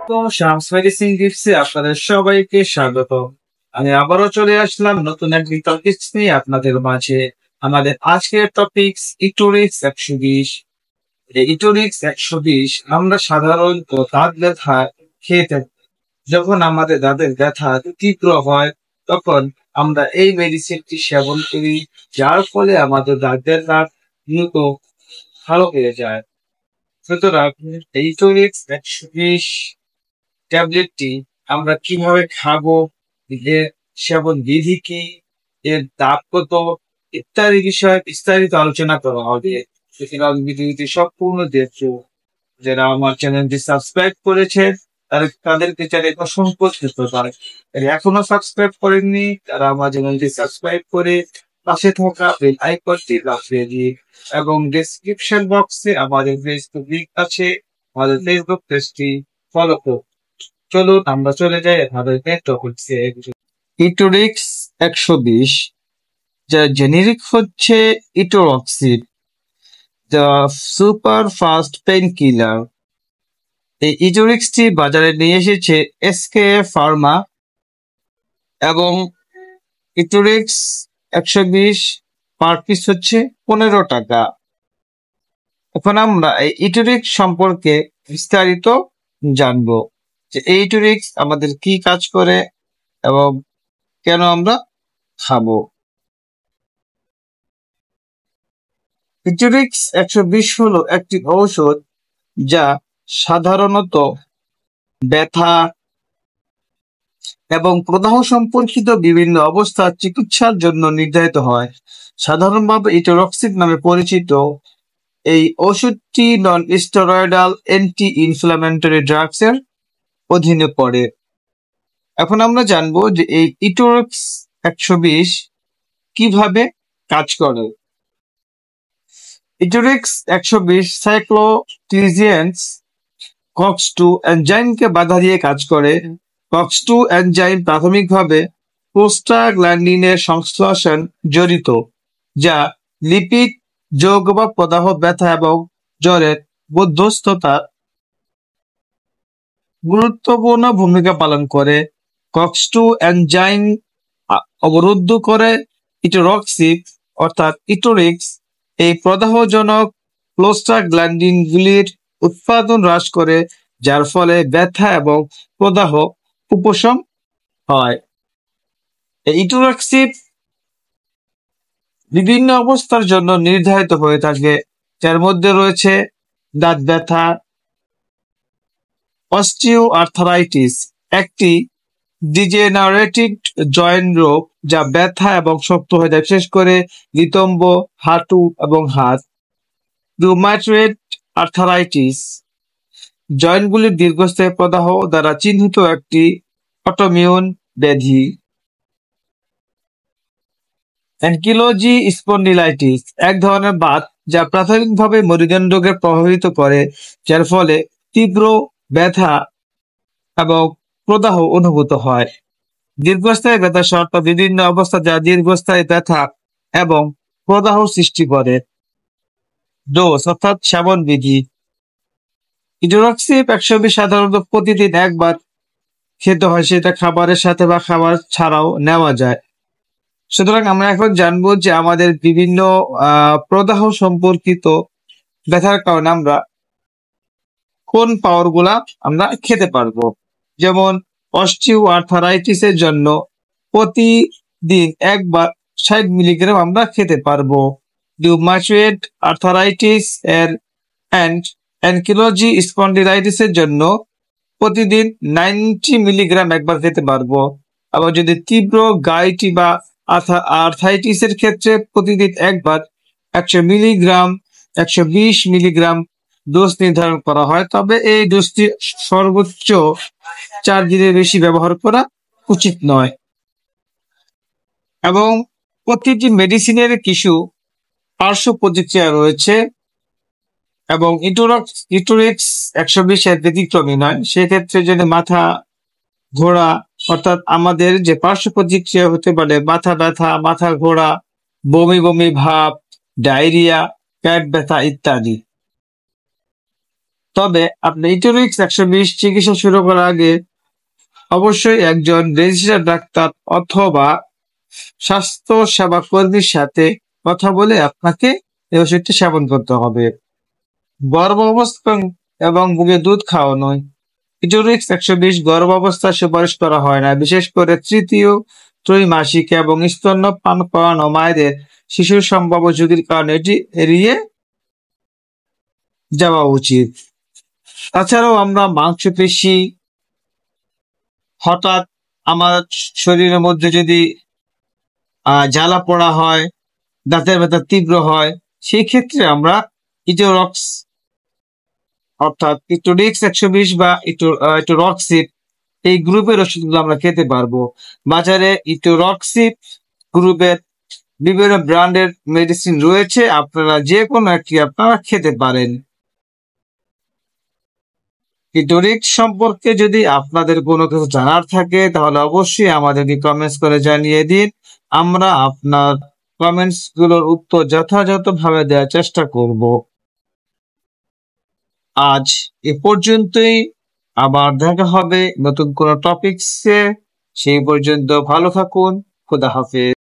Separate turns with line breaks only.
তো শামস মেডিসিন টিপসে আপনাদের সবাইকে স্বাগত। আমি আবারও চলে আসলাম নতুন একটি টপিকস নিয়ে আপনাদের মাঝে। আমাদের আজকের টপিকস ইটোরিক্স 120। এই ইটোরিক্স 120 আমরা সাধারণত দাঁত ব্যথা খেয়ে থাকি। যখন আমাদের দাঁতের ব্যথা তীব্র হয় তখন আমরা এই মেডিসিনটি সেবন করি, যার ফলে আমাদের দাঁত ব্যথা দ্রুত ভালো হয়ে যায়। সুতরাং এই ইটোরিক্স 120 ট্যাবলেটটি আমরা কিভাবে খাবো, এর সেবন বিধি কি, এর দাম কত ইত্যাদি বিষয়ে বিস্তারিত আলোচনা করা হবে। সুতরাং ভিডিওটি সম্পূর্ণ দেখো। যারা আমার চ্যানেলটি সাবস্ক্রাইব করেছে তাদেরকে চ্যানেল অসংখ্য ধন্যবাদ। আর এখনো সাবস্ক্রাইব করেননি তারা আমার চ্যানেলটি সাবস্ক্রাইব করে পাশে থাকা বেল আইকনটি বাজিয়ে দিন এবং ডেসক্রিপশন বক্সে আমাদের ফেসবুক লিংক আছে, আমাদের ফেসবুক পেজটি ফলো করুন। চলুন আমরা চলে যাই আমাদের মেন টপিকসে। ইটোরিক্স 120, যার জেনেরিক হচ্ছে ইটোরক্সিড, the super fast painkiller. এই ইটোরিক্সটি বাজারে নিয়ে এসেছে এসকেএফ ফার্মা এবং ইটোরিক্স 120 পার পিস হচ্ছে 15 টাকা। এখন আমরা এই ইটোরিক্স সম্পর্কে বিস্তারিত জানবো যে এই ইটোরিক্স আমাদের কি কাজ করে এবং কেন আমরা খাবো। ইটোরিক্স 120 হলো একটি ঔষধ যা সাধারণত ব্যথা এবং প্রদাহ সম্পর্কিত বিভিন্ন অবস্থার চিকিৎসার জন্য নির্ধারিত হয়। সাধারণভাবে ইটোরক্সিড নামে পরিচিত এই ওষুধটি non steroidal anti inflammatory drugs এর অধীনে পড়ে। এখন আমরা জানবো যে এই ইটোরিক্স 120 কিভাবে কাজ করে। ইটোরিক্স 120 সাইক্লোটিজিয়েন্স কক্স-2 এনজাইমকে বাধা দিয়ে কাজ করে। কক্স-2 এনজাইম প্রাথমিকভাবে প্রোস্টাগ্ল্যান্ডিনের সংশ্লেষণ জড়িত, যা লিপিড যৌগ বা প্রদাহ, ব্যথা এবং জ্বরের মধ্যস্থতা গুরুত্বপূর্ণ ভূমিকা পালন করে। কক্স-2 এনজাইম অবরুদ্ধ করে ইটোরক্সিড অর্থাৎ ইটোরিক্স এই প্রদাহজনক প্রোস্টাগ্ল্যান্ডিনগুলির উৎপাদন হ্রাস করে, যার ফলে ব্যথা এবং প্রদাহ উপশম হয়। এই ইটোরক্সিড বিভিন্ন অবস্থার জন্য নির্ধারিত হয়ে থাকে, যার মধ্যে রয়েছে দাঁত ব্যথা, অস্টিওআর্থ্রাইটিস, একটি ডিজেনারেটিভ জয়েন্ট রোগ যা ব্যথা এবং শক্ত হয়ে যায়, বিশেষ করে নিতম্ব, হাঁটু এবং হাত। রুমাটয়েড আর্থ্রাইটিস, জয়েন্টগুলির দীর্ঘস্থায়ী প্রদাহ দ্বারা চিহ্নিত একটি অটোমিউন ব্যাধি। অ্যানকিলোজি স্পন্ডিলাইটিস, এক ধরনের বাত যা প্রাথমিকভাবে মেরুদণ্ড রোগকে প্রভাবিত করে, যার ফলে তীব্র ব্যথা এবং প্রদাহ অনুভূত হয়। দীর্ঘস্থায়ী ব্যথা শর্ত বিভিন্ন অবস্থা যা দীর্ঘস্থায়ী ব্যথা এবং প্রদাহ সৃষ্টি করে। ডোজ অর্থাৎ সেবন বিধি। ইটোরক্সিড 120 সাধারণত প্রতিদিন একবার খেতে হয়, সেটা খাবারের সাথে বা খাবার ছাড়াও নেওয়া যায়। সুতরাং আমরা এখন জানবো যে আমাদের বিভিন্ন প্রদাহ সম্পর্কিত ব্যথার কারণে আমরা কোন পাওয়ার গুলা আমরা খেতে পারবো। যেমন অস্টিওআর্থ্রাইটিসের জন্য প্রতিদিন একবার 60 মিলিগ্রাম আমরা খেতে পারবো। রিউমাটয়েড আর্থ্রাইটিস এর অ্যান্ড অ্যানকিলোজি স্পন্ডিলাইটিসের জন্য প্রতিদিন 90 মিলিগ্রাম একবার খেতে পারবো। আবার যদি তীব্র গাইটি বা আর্থাইটিসের ক্ষেত্রে প্রতিদিন একবার 100 মিলিগ্রাম 120 মিলিগ্রাম ডোজ নির্ধারণ করা হয়, তবে এই ডোজটি সর্বোচ্চ 4 দিনের বেশি ব্যবহার করা উচিত নয়। এবং প্রতিটি মেডিসিনের কিছু পার্শ্ব প্রতিক্রিয়া রয়েছে এবং ইটোরিক্স 120 এর ব্যতিক্রমী নয়। সেক্ষেত্রে যদি মাথা ঘোরা, অর্থাৎ আমাদের যে পার্শ্ব প্রতিক্রিয়া হতে পারে মাথা ব্যথা, মাথা ঘোরা, বমি বমি ভাব, ডায়রিয়া, পেট ব্যথা ইত্যাদি। তবে আপনি ইটোরিক্স 120 চিকিৎসা শুরু করার আগে অবশ্যই একজন রেজিস্টার্ড ডাক্তার অথবা স্বাস্থ্য সেবা কর্মীর সাথে কথা বলে আপনাকে এই ওষুধটি সেবন করতে হবে। গর্ভাবস্থা এবং বুকে দুধ খাওয়ানো। ইটোরিক্স 120 গর্ভাবস্থায় সুপারিশ করা হয় না, বিশেষ করে তৃতীয় ত্রৈমাসিক এবং স্তন্যপান করানো মায়েদের শিশুর সম্ভাব্য ঝুঁকির কারণে এটি এড়িয়ে যাওয়া উচিত। তাছাড়াও আমরা মাংসপেশি হঠাৎ আমার শরীরের মধ্যে যদি জ্বালা পড়া হয়, দাঁতের ব্যথা তীব্র হয়, সেই ক্ষেত্রে আমরা ইটোরক্স অর্থাৎ ইটোরিক্স 120 বা ইটোরক্সিপ এই গ্রুপের ওষুধগুলো আমরা খেতে পারবো। বাজারে ইটোরক্সিপ গ্রুপের বিভিন্ন ব্র্যান্ডের মেডিসিন রয়েছে, আপনারা যে কোনো একটি আপনারা খেতে পারেন। ইটোরিক্স সম্পর্কে যদি আপনাদের কোনো কিছু জানার থাকে তাহলে অবশ্যই আমাদেরকে কমেন্টস করে জানিয়ে দিন। আমরা আপনার কমেন্টস গুলোর উত্তর যথাযথভাবে দেওয়ার চেষ্টা করব। আজ এ পর্যন্তই, আবার দেখা হবে নতুন কোনো টপিকসে। সেই পর্যন্ত ভালো থাকুন। খোদা হাফেজ।